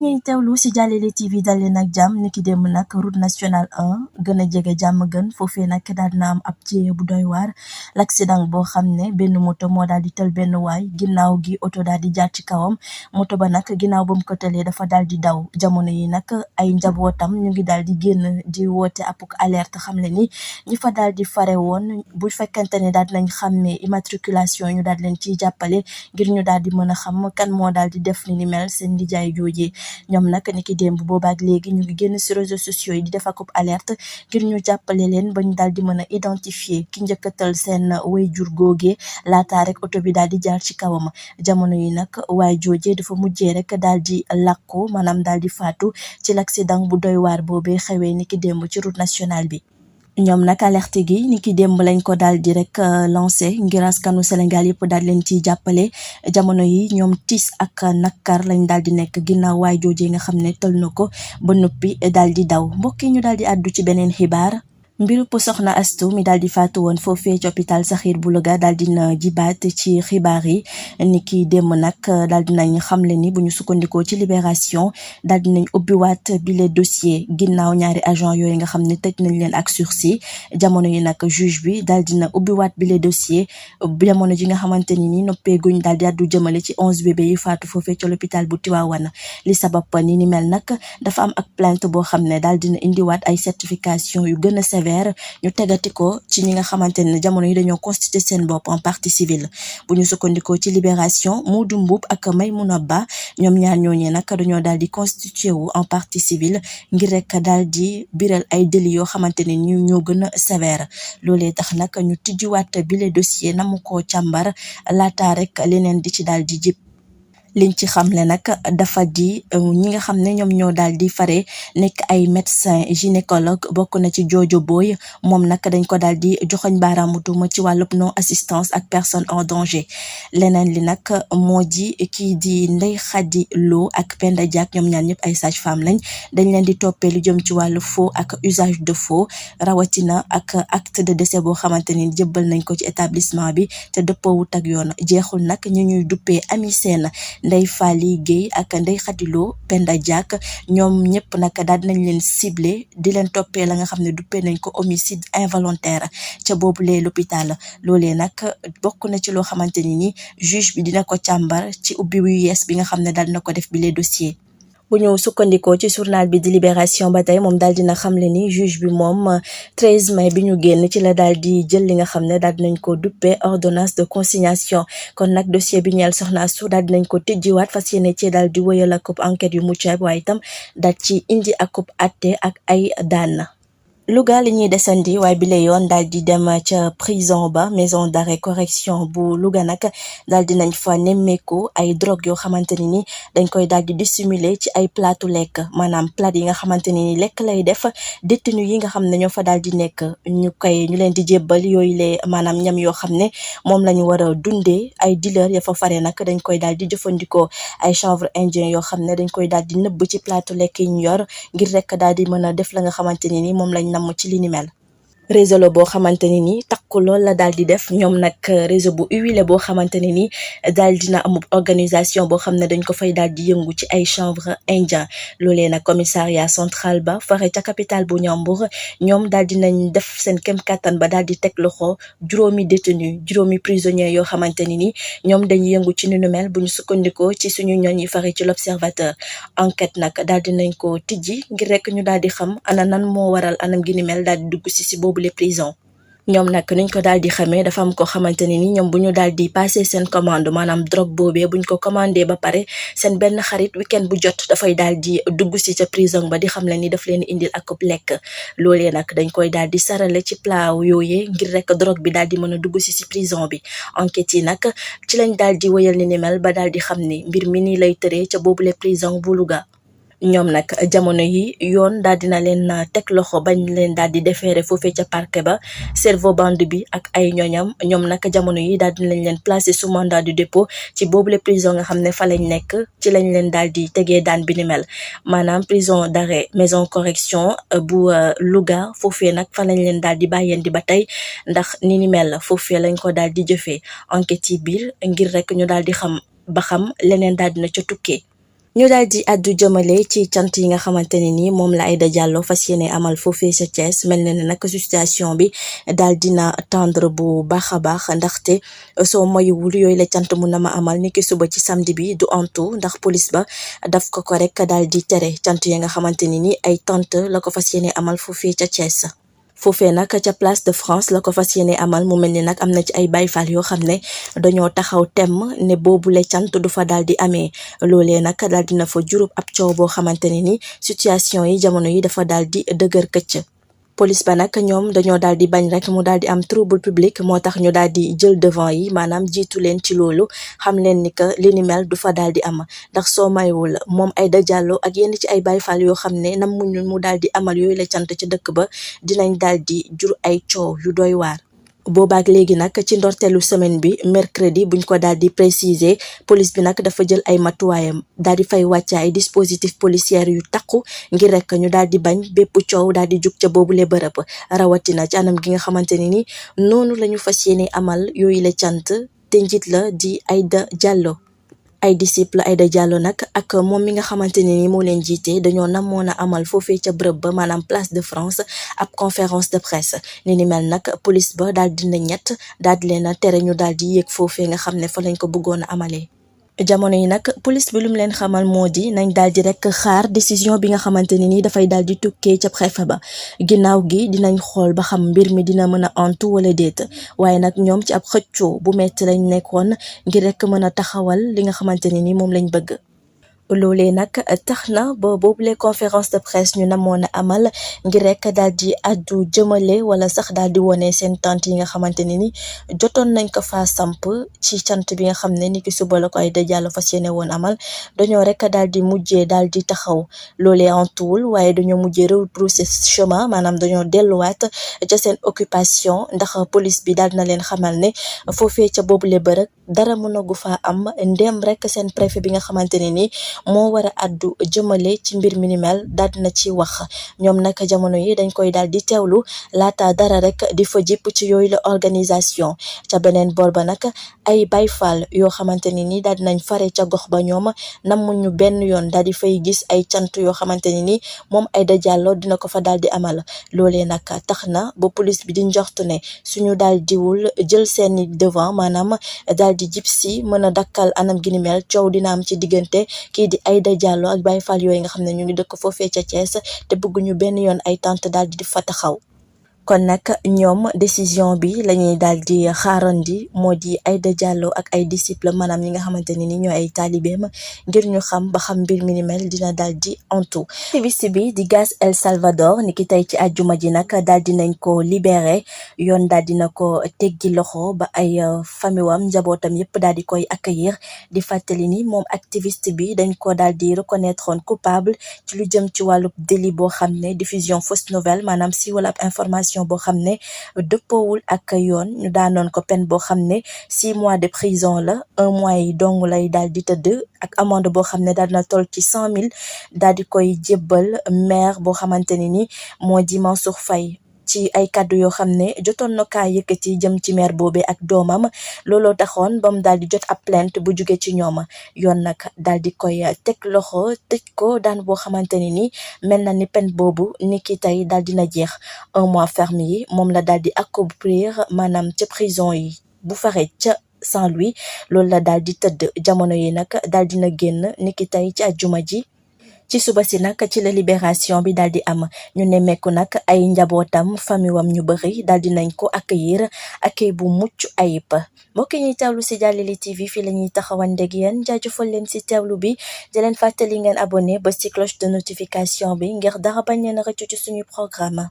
ñuy teewlu si Jàllale TV dal leen ak jàmm niki démb nag route nationale 1 gën a jege jàmm gën foofee nag daal dina am ab jéye bu doy waar l'accident boo xam ne benn moto moo daal di tël benn waay ginnaaw gi oto daal di jaar ci kawam moto ba nag ginnaaw ba mu ko tëlee dafa daal di daw jamono yi nag ay njabootam ñu ngi daal di génn di woote ab alerte xam le ni ñi fa daal di fare woon bu fekkente ne daal dinañ xam ne immatriculation ñu daal di leen ciy jàppale ngir ñu daal di mën a xam kan moo daal di def ni mel seen nijaay joojee ñoom nag ni ki démb boobaak léegi ñu ngi génn ci réseaux sociaux yi di def akub alerte ngir ñu jàppale leen ba ñu daal di mën a identifier ki njëkkatal seen waajur googee laataa rek oto bi daal di jaar ci kawam jamono yi nag waay joojee dafa mujjee rek daal di làkku maanaam daal di faatu ci l'accident bu doy waar boobee xewee ni ki démb ci route nationale bi. ñoom nag alerte gi ni ki démb lañ ko daal di rek lancé ngir askanu Sénégal yëpp daal leen ciy jàppale jamono yi ñoom tiis ak nakar lañ daal di nekk ginnaaw waay joojee nga xam ne tël na ko ba noppi daal di daw mbokk yi ñu daal di àddu ci beneen xibaar. mbiru soxna Astu mi daal di faatu woon foofee ci hôpital Sakhir bu Louga daal dina jibaat ci xibaar yi ni ki démb nag daal dinañ xamle ni bu ñu sukkandikoo ci libération daal dinañ ubbiwaat bile dossier ginnaaw ñaari agent yooyu nga xam ne tëj nañ leen ak sursis jamono yi nag juge bi daal dina ubbiwaat bile dossier jamono ji nga xamante ni noppee guñ daal di àddu jëmale ci 11 bébé yi faatu foofee ci l'hôpital bu Tivaouane li sabab ni mel nag dafa am ak plainte boo xam ne daal dina indiwaat ay certification yu gën a ñu tegati ko ci ñi nga xamante ne jamono yi dañoo constitué seen bopp en partie civile bu ñu sukkandikoo ci libération Modou Mboup ak Maymouna Ba ñoom ñaar ñooñee nag dañoo daal di constitué wu en partie civile ngir rek daal di biral ay délits yoo xamante ne ñu ñoo gën a sévère loolee tax nag ñu tijjiwaat bile dossier namu ko càmbar laata rek leneen di ci daal di jip liñ ci xamle nag dafa di ñi nga xam ne ñoom ñoo daal di fare nekk ay médecin gynécologue bokk na ci Jojo Boy moom nag dañ ko daal di joxoñ baaraamu tuuma ci wàllub non assistance ak personne en danger leneen li nag moo di kii di Ndeye Khady Lo ak Penda Diack ñoom ñaar ñëpp ay sage-femme lañ dañ leen di toppee lu jëm ci wàllu faux ak usage de faux rawatina ak acte de décès boo xamante ni jëbbal nañ ko ci établissement bi te dëppoowut ak yoon jeexul nag ñu ñuy duppee Ami Sène Ndeye Fally Guèye ak Ndeye Khady Lo Penda Diack ñoom ñëpp nag daal dinañ leen ciblé di leen toppee la nga xam ne duppee nañ ko homicide involontaire ca boobulee l'hôpital loolee nag bokk na ci loo xamante ni juge bi dina ko càmbar ci ubbi wu yees bi nga xam ne daal dina ko def bi les dossiers. bu ñu sukkandikoo ci journal bi di Libération ba tey moom daal dina xamle ni juge bi moom 13 mai bi ñu génn ci la daal di jël li nga xam ne daal dinañ ko duppee ordonnance de consignation kon nag dossier bi ñeel soxna Astou daal dinañ ko tijjiwaat fas yéene ci daal di wëyal akub enquête yu mucc ayib waaye itam daal ci indi akub atte ak ay daan. Louga li ñuy desandi waaye bi la yoon daal di dem ca prison ba maison d'arrêt correction bu Louga nag daal di nañ fa nemmeeku ay drogue yoo xamante ni dañ koy daal di dissimuler ci ay platu lekk maanaam plat yi nga xamante ni lekk lay def détenu yi nga xam ne ñoo fa daal di nekk ñu leen di jébbal yooyu le maanaam ñam yoo xam ne moom la ñu war a dundee ay dealer ya fa fare nag dañ koy daal di jëfandikoo ay chanvre indien yoo xam ne dañ koy daal di nëbb ci platu lekk yi ñu yor ngir rek daal di mën a def la nga xamante ni moom lañ nam ci li ni mel réseau la boo xamante ne ni takku lool la daal di def ñoom nag réseau bu huilé boo xamante ne ni daal dina am organisation boo xam ne dañ ko fay daal di yëngu ci ay chanvre indien loolee nag commissariat central ba fare ca capitale bu Ñambur ñoom daal dinañ def seen kem kattan ba daal di teg loxo juróomi détenu juróomi prisonniers yoo xamante ne ni ñoom dañuy yëngu ci ni nu mel bu ñu sukkandikoo ci suñu ñoñ yi fare ci l'observateur enquête nag daal dinañ ko tijji ngir rek ñu daal di xam ana nan moo waral anam gi ni mel daal di dugg si boobu les prisons ñoom nag nuñ ko daal di xamee dafa am ko xamante ne ni ñoom bu ñu daal di passé seen commande maanaam drogue boobee buñ ko commandé ba pare seen benn xarit week-end bu jot dafay daal di dugg si ca prison ba di xam le ni daf leen indil ak lekk loolee nag dañ koy daal di sarale ci plat yooyee ngir rek drogue bi daal di mën a dugg si prison bi enquête yi nag ci lañ daal di wëyal ni mel ba daal di xam ni mbir mi nii lay tëree ca boobule prison bu Louga ñoom nag jamono yi yoon daal dina leen teg loxo bañ leen daal di déféré foofee ca parquet ba cerveau bande bi ak ay ñoñam ñoom nag jamono yi daal dinañ leen placé sous mandat de dépôt ci boobule prison nga xam ne fa lañ nekk ci lañ leen daal di tegee daan bi ni mel maanaam prison d'arrêt maison correction bu Louga foofee nag fa lañ leen daal di bàyyeendi ba tey ndax ni ni mel foofee lañ ko daal di jëfee enquête yi biir ngir rek ñu daal di xam ba xam leneen daal dina ca tukkee ñu daal di addu jëmale ci cant yi nga xamante ne ni moom la Aïda Diallo fas yéene amal foofee sa Thiès mel na ne nag situation bi daal dina tendre bu baax a baax ndaxte soo moywul yooyu la cant mun na ma amal ni ki suba ci samedi bi du antu ndax police ba daf ko rek daal di tere cant yi nga xamante ni ay tante la ko fas yéene amal foofee ca Thiès. foofee nag ca place de France la ko fas yéene amal mu mel ni nag am na ci ay bayfal yoo xam ne dañoo taxaw temm ne boobule cant du fa daal di amee loolee nag daal dina fa jurub ab coow boo xamante ne ni situation yi jamono yi dafa daal di dëgër këcc. police ba nag ñoom dañoo daal di bañ rek mu daal di am trouble public moo tax ñu daal di jël devant yi maanaam jiitu leen ci loolu xam leen ni que li ni mel du fa daal di am ndax soo maywul moom Aïda Diallo ak yenn ci ay Baye Fall yoo xam ne nam muñu mu daal di amal yooyu la cant ci dëkk ba dinañ daal di jur ay coow yu doy waar. boobaak léegi nag ci ndorteelu semaine bi mercredi buñ ko daal di préciser police bi nag dafa jël ay matuwaayam daal di fay wàcce ay dispositif policière yu takku ngir rek ñu daal di bañ bépp coow daal di jug ca boobule bërëb rawatina ci anam gi nga xamante ne ni noonu la ñu fas yéene amal yooyu la cant te njiit la di Aïda Diallo. ay disciple Aïda Diallo nag ak moom mi nga xamante ne ni moo leen jiite dañoo namoon a amal foofee ca bërëb ba maanaam place de France ab conférence de presse ni ni mel nag police ba daal dina ñett daal di leen a tere ñu daal di yéeg foofee nga xam ne fa lañ ko bëggoon a amalee. jamono yi nag police bi lu mu leen xamal moo di nañ daal di rek xaar décision bi nga xamante ne ni dafay daal di tukkee ca préfet ba ginnaaw gi dinañ xool ba xam mbir mi dina mën a antu wala déet waaye nag ñoom ci ab xëccoo bu metti lañ nekkoon ngir rek mën a taxawal li nga xamante ne ni moom lañ bëgg. loolee nag tax na ba boobule conférence de presse ñu namoon a amal ngir rek daal di addu jëmale wala sax daal di wone seen tante yi nga xamante ne ni jotoon nañ ko fa samp ci cant bi nga xam ne ni ki suba la ko Aïda Diallo fas yéene woon amal dañoo rek daal di mujjee daal di taxaw loolee antuwul waaye dañoo mujjee retrousser chemin maanaam dañoo delluwaat ca seen occupation ndax police bi daal na leen xamal ne foofee ca boobule bërëb dara mënagu fa am ndem rek seen préfet bi nga xamante ne ni moo war a addu jëmale ci mbir mi ni mel daal na ci wax ñoom nag jamono yi dañ koy daal di teewlu laata dara rek di fa jipp ci yooyu la organisation ca beneen boor ba nag ay Baye Fall yoo xamante ne ni daal dinañ fare ca gox ba ñoom namuñu benn yoon daal di fay gis ay cant yoo xamante ne ni moom Aïda Diallo dina ko fa daal di amal loolee nag tax na ba police bi di njortu ne suñu daal diwul jël seeni devant maanaam daal di jib si mën a dakkal anam gi ni mel coow dina am ci diggante kii di Aïda Diallo ak Baye Fall yooyu nga xam ne ñu ngi dëkk foofee ca Thiès te bëgguñu benn yoon ay tante daal di fa taxaw. kon nag ñoom décision bi lañuy daal di xaarandi moo di Aïda Diallo ak ay disciple maanaam ñi nga xamante ne ni ñooy ay taalibeem ngir ñu xam ba xam mbir mi ni mel dina daal di antu. activiste bi di Gas El Salvador ni ki tey ci àjjuma ji nag daal di nañ ko libéré yoon daal dina ko teggi loxo ba ay famiwam njabootam yépp daal di koy accueillir di fàttali ni moom activiste bi dañ ko daal di reconnaître coupable ci lu jëm ci wàllu délit boo xam ne diffusion fausse nouvelle maanaam si wala ab information boo xam ne dëppoowul ak yoon ñu daanoon ko peine boo xam ne 6 mois de prison la 1 mois yi dong lay daal di tëdd ak amende boo xam ne daal na toll ci 100 000 daal di koy jébbal maire boo xamante ne ni moo di Mansour Faye ci ay kàddu yoo xam ne jotoon na kaa yëkkati jëm ci maire boobee ak doomam looloo taxoon ba mu daal di jot ab plainte bu jóge ci ñoom yoon nag daal di koy teg loxo tëj ko daan boo xamante ne ni mel na ni peine boobu ni ki tey daal dina jeex 1 mois ferme yi moom la daal di accomplir maanaam ca prison yi bu fare ca Saint-Louis loolu la daal di tëdd jamono yi nag daal dina génn ni ki tey ci àjjuma ji ci suba si nag ci la libération bi daal di am ñu nemmeeku nag ay njabootam famille ñu bëri daal di nañ ko accueillir accueil bu mucc ayib mbokk ñuy teewlu si Jàllale TV fii la ñuy taxawandeg yéen jaajëfal leen si teewlu bi di leen fàttali ngeen abonné ba ci cloche de notification bi ngir dara bañ leen a rëccu ci suñu programme.